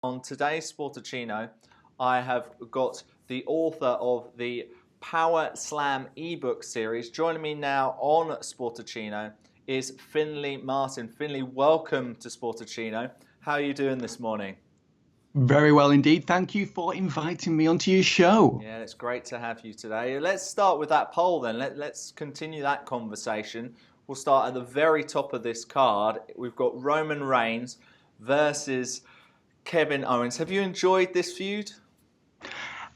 On today's Sportuccino, I have got the author of the Power Slam ebook series. Joining me now on Sportuccino is Findlay Martin. Findlay, welcome to Sportuccino. How are you doing this morning? Very well indeed. Thank you for inviting me onto your show. Yeah, it's great to have you today. Let's start with that poll then. Let's continue that conversation. We'll start at the very top of this card. We've got Roman Reigns versus Kevin Owens. Have you enjoyed this feud?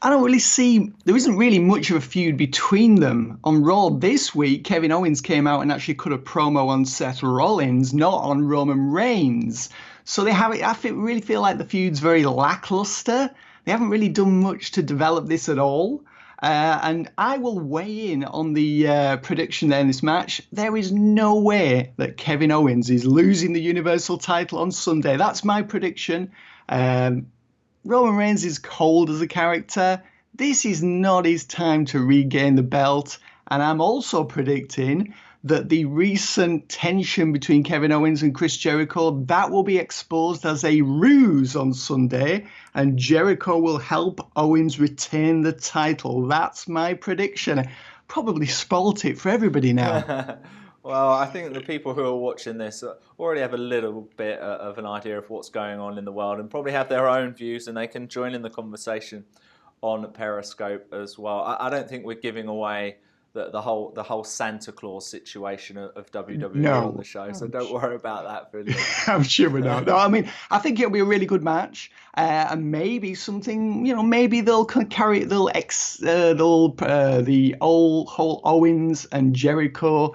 I don't really see, there isn't really much of a feud between them. On Raw this week, Kevin Owens came out and actually cut a promo on Seth Rollins, not on Roman Reigns. So really feel like the feud's very lackluster. They haven't really done much to develop this at all. And I will weigh in on the prediction there in this match. There is no way that Kevin Owens is losing the Universal title on Sunday. That's my prediction. Roman Reigns is cold as a character. This is not his time to regain the belt. And I'm also predicting that the recent tension between Kevin Owens and Chris Jericho, that will be exposed as a ruse on Sunday, and Jericho will help Owens retain the title. That's my prediction. Probably spoilt it for everybody now. Well, I think the people who are watching this already have a little bit of an idea of what's going on in the world and probably have their own views, and they can join in the conversation on Periscope as well. I don't think we're giving away the whole Santa Claus situation of WWE on the show, so don't worry about that, Finlay. I'm sure we're not. No, I mean, I think it'll be a really good match, and maybe something, maybe they'll carry the whole Owens and Jericho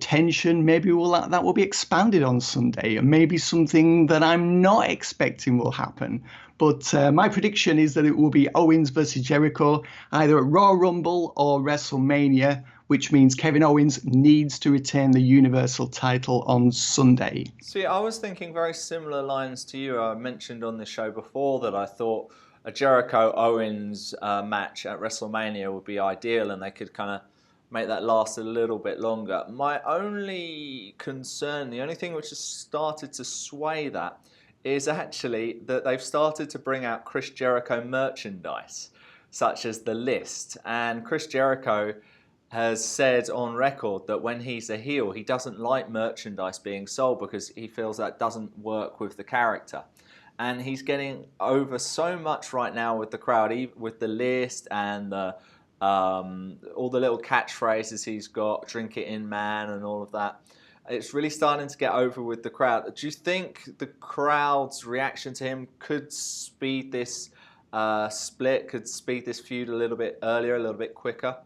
tension. Maybe that will be expanded on Sunday, and maybe something that I'm not expecting will happen. But my prediction is that it will be Owens versus Jericho, either at Royal Rumble or WrestleMania, which means Kevin Owens needs to retain the Universal title on Sunday. See, I was thinking very similar lines to you. I mentioned on the show before that I thought a Jericho-Owens match at WrestleMania would be ideal, and they could kind of make that last a little bit longer. My only concern, the only thing which has started to sway that, is actually that they've started to bring out Chris Jericho merchandise, such as the list. And Chris Jericho has said on record that when he's a heel, he doesn't like merchandise being sold because he feels that doesn't work with the character. And he's getting over so much right now with the crowd, with the list and all the little catchphrases he's got, drink it in man and all of that. It's really starting to get over with the crowd. Do you think the crowd's reaction to him could speed this split, could speed this feud a little bit earlier, a little bit quicker?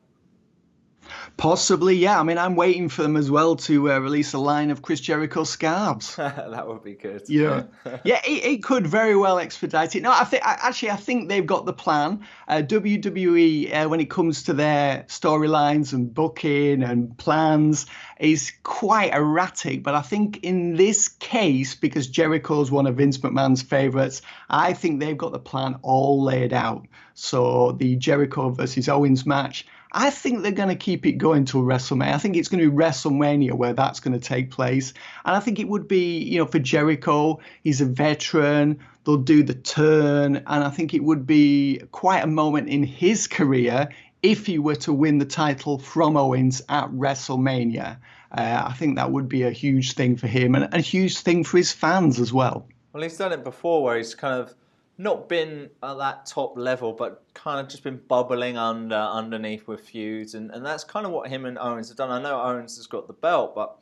Possibly, yeah. I mean, I'm waiting for them as well to release a line of Chris Jericho scarves. That would be good. Yeah, yeah, it could very well expedite it. No, I think they've got the plan. WWE, when it comes to their storylines and booking and plans, is quite erratic. But I think in this case, because Jericho's one of Vince McMahon's favorites, I think they've got the plan all laid out. So the Jericho versus Owens match, I think they're going to keep it going till WrestleMania. I think it's going to be WrestleMania where that's going to take place. And I think it would be, for Jericho, he's a veteran. They'll do the turn. And I think it would be quite a moment in his career if he were to win the title from Owens at WrestleMania. I think that would be a huge thing for him and a huge thing for his fans as well. Well, he's done it before where he's kind of not been at that top level, but kind of just been bubbling underneath with feuds, and that's kind of what him and Owens have done. I know Owens has got the belt, but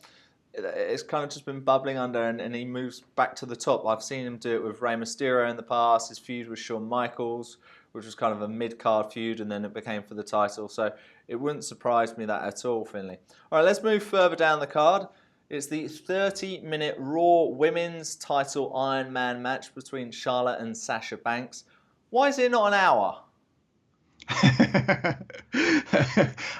it's kind of just been bubbling under, and he moves back to the top. I've seen him do it with Rey Mysterio in the past, his feud with Shawn Michaels, which was kind of a mid-card feud, and then it became for the title. So it wouldn't surprise me that at all, Finlay. All right, let's move further down the card. It's the 30-minute Raw Women's Title Iron Man match between Charlotte and Sasha Banks. Why is it not an hour?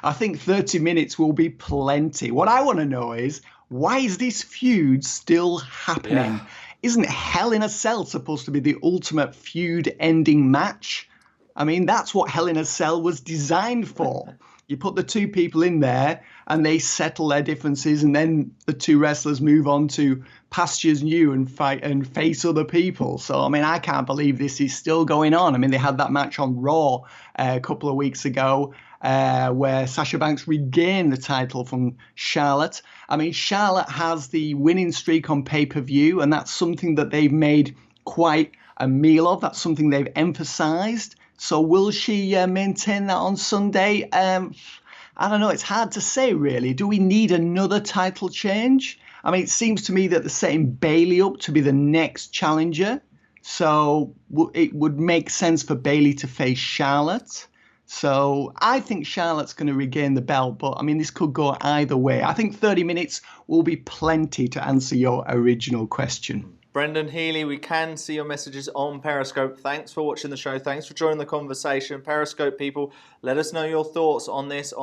I think 30 minutes will be plenty. What I want to know is, why is this feud still happening? Yeah. Isn't Hell in a Cell supposed to be the ultimate feud-ending match? I mean, that's what Hell in a Cell was designed for. You put the two people in there and they settle their differences, and then the two wrestlers move on to pastures new and fight and face other people. So, I mean, I can't believe this is still going on. I mean, they had that match on Raw a couple of weeks ago where Sasha Banks regained the title from Charlotte. I mean, Charlotte has the winning streak on pay-per-view, and that's something that they've made quite a meal of. That's something they've emphasized. So will she maintain that on Sunday? I don't know. It's hard to say, really. Do we need another title change? I mean, it seems to me that they're setting Bayley up to be the next challenger. So it would make sense for Bayley to face Charlotte. So I think Charlotte's going to regain the belt. But, I mean, this could go either way. I think 30 minutes will be plenty to answer your original question. Brendan Healy, we can see your messages on Periscope. Thanks for watching the show. Thanks for joining the conversation. Periscope people, let us know your thoughts on this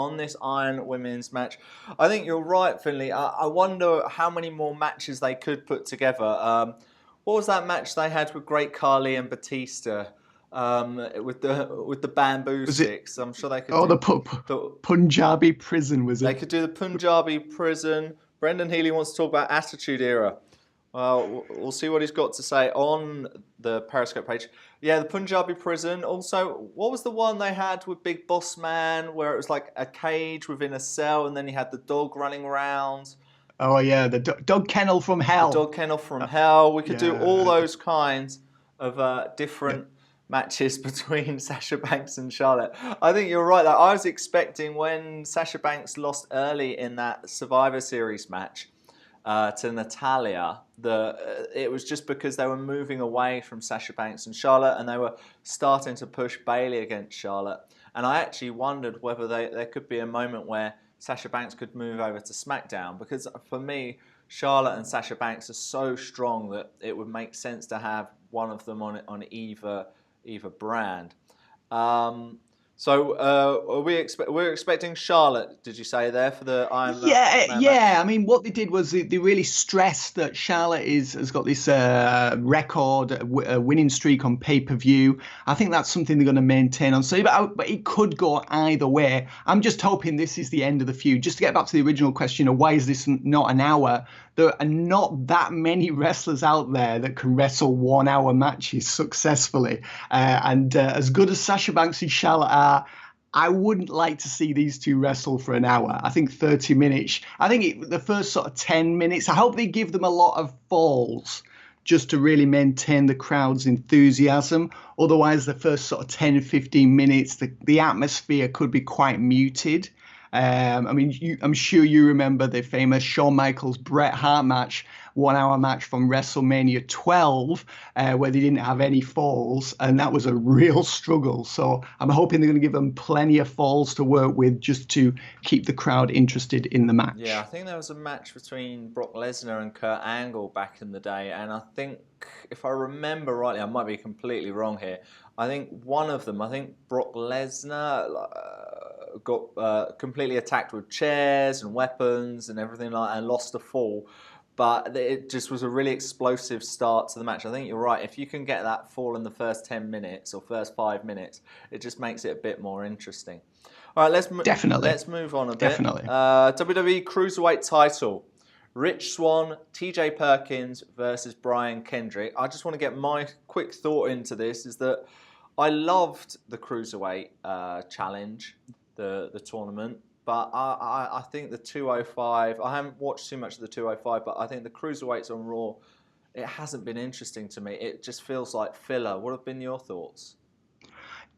Iron Women's match. I think you're right, Findlay. I wonder how many more matches they could put together. What was that match they had with Great Khali and Batista with the bamboo sticks? I'm sure they could. Oh, the Punjabi prison, was it? They could do the Punjabi prison. Brendan Healy wants to talk about Attitude Era. Well, we'll see what he's got to say on the Periscope page. Yeah, the Punjabi prison. Also, what was the one they had with Big Boss Man, where it was like a cage within a cell, and then you had the dog running around? Oh, yeah, the dog kennel from hell. The dog kennel from hell. We could do all those kinds of different matches between Sasha Banks and Charlotte. I think you're right. I was expecting when Sasha Banks lost early in that Survivor Series match, to Natalya, it was just because they were moving away from Sasha Banks and Charlotte, and they were starting to push Bayley against Charlotte. And I actually wondered whether there could be a moment where Sasha Banks could move over to SmackDown, because for me, Charlotte and Sasha Banks are so strong that it would make sense to have one of them on either brand. So we're expecting Charlotte, did you say there, for the Iron Man? Yeah. I mean, what they did was they really stressed that Charlotte has got this record winning streak on pay-per-view. I think that's something they're going to maintain on Sunday, but it could go either way. I'm just hoping this is the end of the feud. Just to get back to the original question of why is this not an hour? There are not that many wrestlers out there that can wrestle 1 hour matches successfully. And as good as Sasha Banks and Charlotte are, I wouldn't like to see these two wrestle for an hour. I think 30 minutes. I think the first sort of 10 minutes, I hope they give them a lot of falls just to really maintain the crowd's enthusiasm. Otherwise, the first sort of 10, 15 minutes, the atmosphere could be quite muted. I mean, I'm sure you remember the famous Shawn Michaels Bret Hart match, 1 hour match from WrestleMania 12, where they didn't have any falls, and that was a real struggle. So I'm hoping they're going to give them plenty of falls to work with just to keep the crowd interested in the match. Yeah, I think there was a match between Brock Lesnar and Kurt Angle back in the day, and I think, if I remember rightly, I might be completely wrong here, I think one of them, Brock Lesnar got completely attacked with chairs and weapons and everything like that, and lost a fall. But it just was a really explosive start to the match. I think you're right. If you can get that fall in the first 10 minutes or first 5 minutes, it just makes it a bit more interesting. All right, let's move on a bit. Definitely. WWE Cruiserweight title. Rich Swann, TJ Perkins versus Brian Kendrick. I just want to get my quick thought into this, is that I loved the Cruiserweight challenge, the tournament, but I think the 205, I haven't watched too much of the 205, but I think the Cruiserweights on Raw, it hasn't been interesting to me. It just feels like filler. What have been your thoughts?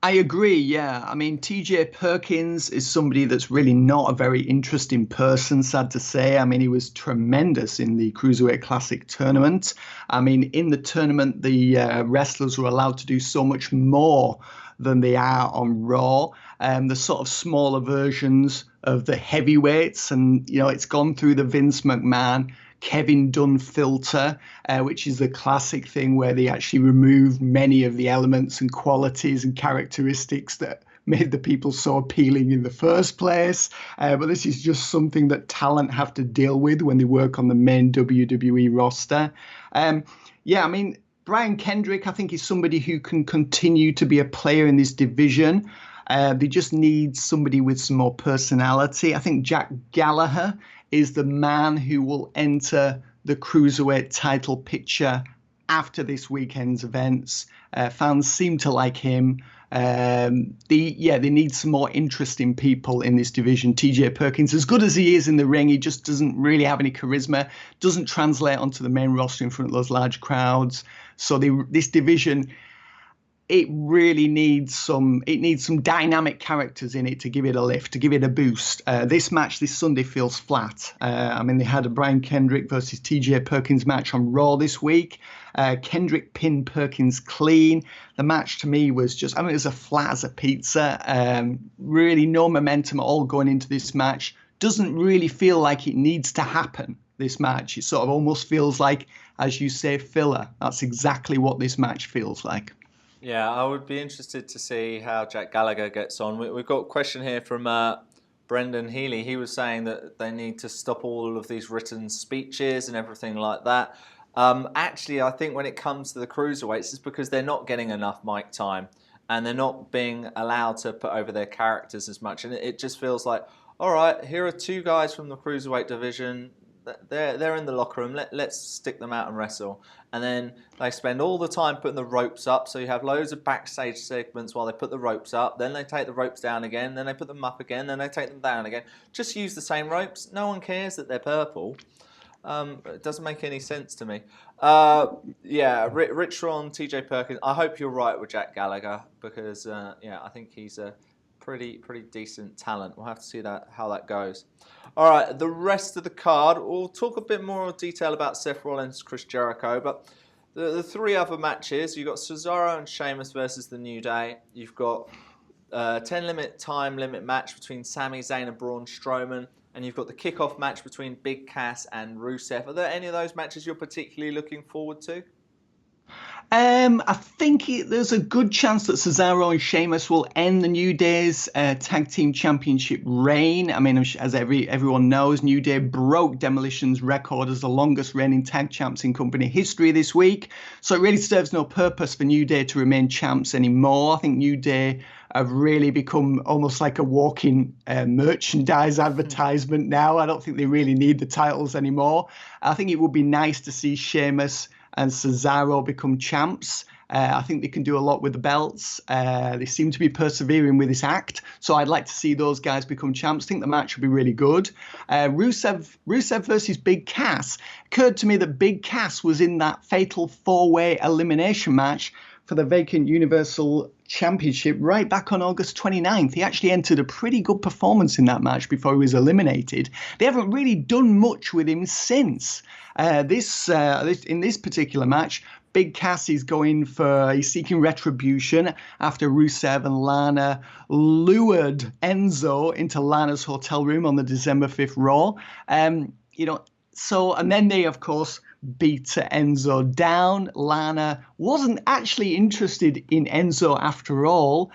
I agree, yeah. I mean, TJ Perkins is somebody that's really not a very interesting person, sad to say. I mean, he was tremendous in the Cruiserweight Classic tournament. I mean, in the tournament, the wrestlers were allowed to do so much more than they are on Raw. The sort of smaller versions of the heavyweights, and, you know, it's gone through the Vince McMahon Kevin Dunn filter, which is the classic thing where they actually removed many of the elements and qualities and characteristics that made the people so appealing in the first place. But this is just something that talent have to deal with when they work on the main WWE roster. Yeah, I mean, Brian Kendrick, I think, is somebody who can continue to be a player in this division. They just need somebody with some more personality. I think Jack Gallagher is the man who will enter the Cruiserweight title picture after this weekend's events. Fans seem to like him. They need some more interesting people in this division. TJ Perkins, as good as he is in the ring, he just doesn't really have any charisma, doesn't translate onto the main roster in front of those large crowds. So this division, it really needs some dynamic characters in it to give it a lift, to give it a boost. This match this Sunday feels flat. They had a Brian Kendrick versus TJ Perkins match on Raw this week. Kendrick pinned Perkins clean. The match to me was just, it was as flat as a pizza. Really no momentum at all going into this match. Doesn't really feel like it needs to happen, this match. It sort of almost feels like, as you say, filler. That's exactly what this match feels like. Yeah, I would be interested to see how Jack Gallagher gets on. We've got a question here from Brendan Healy. He was saying that they need to stop all of these written speeches and everything like that. Actually, I think when it comes to the Cruiserweights, it's because they're not getting enough mic time and they're not being allowed to put over their characters as much. And it just feels like, all right, here are two guys from the Cruiserweight division. They're in the locker room. Let's stick them out and wrestle. And then they spend all the time putting the ropes up. So you have loads of backstage segments while they put the ropes up. Then they take the ropes down again. Then they put them up again. Then they take them down again. Just use the same ropes. No one cares that they're purple. It doesn't make any sense to me. Rich Ron, TJ Perkins. I hope you're right with Jack Gallagher because I think he's a pretty decent talent. We'll have to see how that goes. All right, the rest of the card, we'll talk a bit more detail about Seth Rollins, Chris Jericho, but the three other matches, you've got Cesaro and Sheamus versus The New Day. You've got a 10 time limit match between Sami Zayn and Braun Strowman, and you've got the kickoff match between Big Cass and Rusev. Are there any of those matches you're particularly looking forward to? I think there's a good chance that Cesaro and Sheamus will end the New Day's tag team championship reign. As everyone knows, New Day broke Demolition's record as the longest reigning tag champs in company history this week. So it really serves no purpose for New Day to remain champs anymore. I think New Day have really become almost like a walking merchandise advertisement now. I don't think they really need the titles anymore. I think it would be nice to see Sheamus and Cesaro become champs. I think they can do a lot with the belts. They seem to be persevering with this act. So I'd like to see those guys become champs. I think the match would be really good. Rusev versus Big Cass. Occurred to me that Big Cass was in that fatal four-way elimination match for the vacant Universal Championship right back on August 29th. He actually entered a pretty good performance in that match before he was eliminated. They haven't really done much with him since. In this particular match, Big Cass is he's seeking retribution after Rusev and Lana lured Enzo into Lana's hotel room on the December 5th Raw. And then they, of course, beat Enzo down. Lana wasn't actually interested in Enzo after all.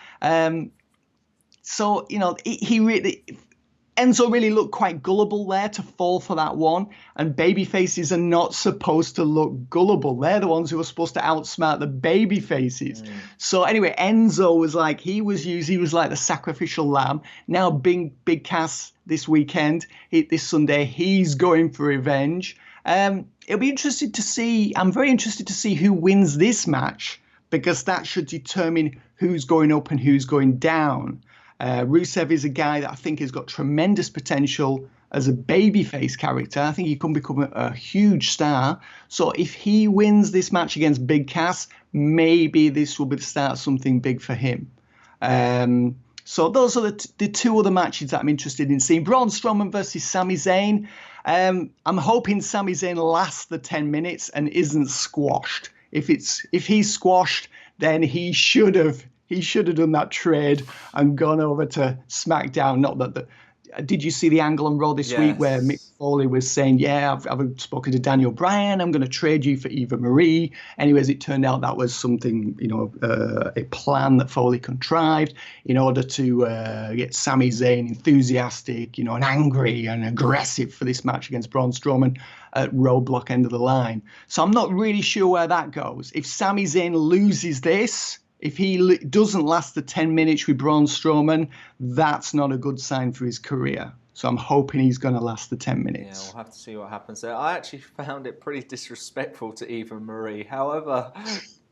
Enzo really looked quite gullible there to fall for that one. And babyfaces are not supposed to look gullible. They're the ones who are supposed to outsmart the babyfaces. So anyway, Enzo was like, he was like the sacrificial lamb. Now Big Cass this weekend, this Sunday, he's going for revenge. It'll be interesting to see. I'm very interested to see who wins this match because that should determine who's going up and who's going down. Rusev is a guy that I think has got tremendous potential as a babyface character. I think he can become a huge star. So if he wins this match against Big Cass, maybe this will be the start of something big for him. So those are the two other matches that I'm interested in seeing. Braun Strowman versus Sami Zayn. I'm hoping Sami Zayn lasts the 10 minutes and isn't squashed. If he's squashed, then he should have done that trade and gone over to SmackDown. Not that did you see the angle on Raw this week where Mick Foley was saying, I've spoken to Daniel Bryan, I'm going to trade you for Eva Marie. Anyways, it turned out that was something, a plan that Foley contrived in order to get Sami Zayn enthusiastic, and angry and aggressive for this match against Braun Strowman at Roadblock end of the line. So I'm not really sure where that goes. If Sami Zayn loses this, If he doesn't last the 10 minutes with Braun Strowman, that's not a good sign for his career. So I'm hoping he's going to last the 10 minutes. Yeah, we'll have to see what happens there. I actually found it pretty disrespectful to Eva Marie. However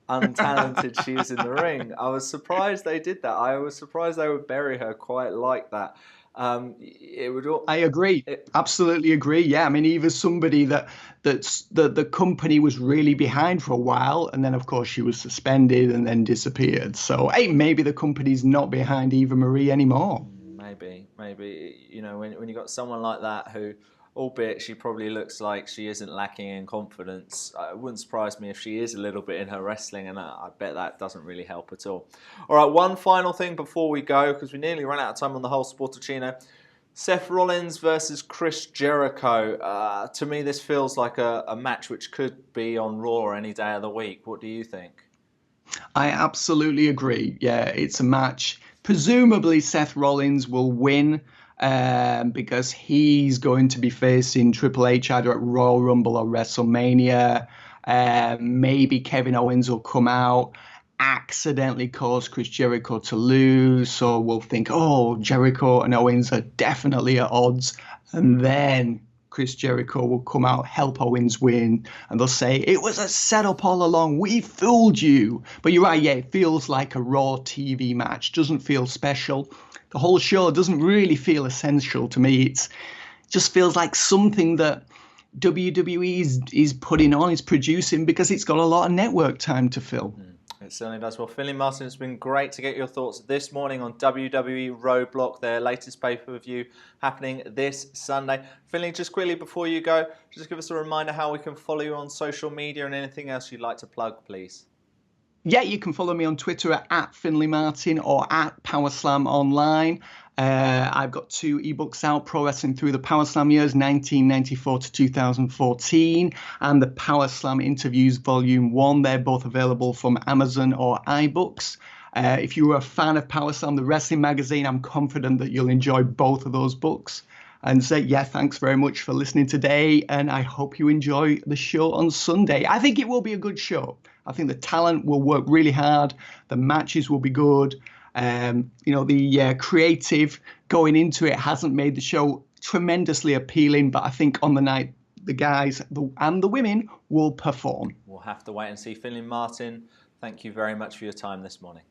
untalented she is in the ring, I was surprised they did that. I was surprised they would bury her quite like that. I agree. Absolutely agree. Yeah, I mean, Eva's somebody that the company was really behind for a while, and then of course she was suspended and then disappeared. So hey, maybe the company's not behind Eva Marie anymore. Maybe you know, when you got someone like that who, albeit she probably looks like she isn't lacking in confidence, it wouldn't surprise me if she is a little bit in her wrestling, and I bet that doesn't really help at all. All right, one final thing before we go, because we nearly ran out of time on the whole Sportuccino. Seth Rollins versus Chris Jericho. To me, this feels like a match which could be on Raw any day of the week. What do you think? I absolutely agree. Yeah, it's a match. Presumably, Seth Rollins will win because he's going to be facing Triple H either at Royal Rumble or WrestleMania. Maybe Kevin Owens will come out, accidentally cause Chris Jericho to lose. So we'll think, oh, Jericho and Owens are definitely at odds. And then Chris Jericho will come out, help Owens win, and they'll say, it was a setup all along, we fooled you. But you're right, yeah, it feels like a Raw TV match, doesn't feel special. The whole show doesn't really feel essential to me. It just feels like something that WWE is putting on, is producing, because it's got a lot of network time to fill. It certainly does. Well, Findlay Martin, it's been great to get your thoughts this morning on WWE Roadblock, their latest pay-per-view happening this Sunday. Findlay, just quickly before you go, just give us a reminder how we can follow you on social media and anything else you'd like to plug, please. Yeah, you can follow me on Twitter at Findlay Martin or at PowerSlam Online. I've got 2 ebooks out, Pro Wrestling Through the PowerSlam Years, 1994 to 2014, and the PowerSlam Interviews Volume 1. They're both available from Amazon or iBooks. If you were a fan of PowerSlam, the wrestling magazine, I'm confident that you'll enjoy both of those books. And say, yeah, thanks very much for listening today, and I hope you enjoy the show on Sunday. I think it will be a good show. I think the talent will work really hard. The matches will be good. The creative going into it hasn't made the show tremendously appealing, but I think on the night, the guys and the women will perform. We'll have to wait and see. Findlay Martin, thank you very much for your time this morning.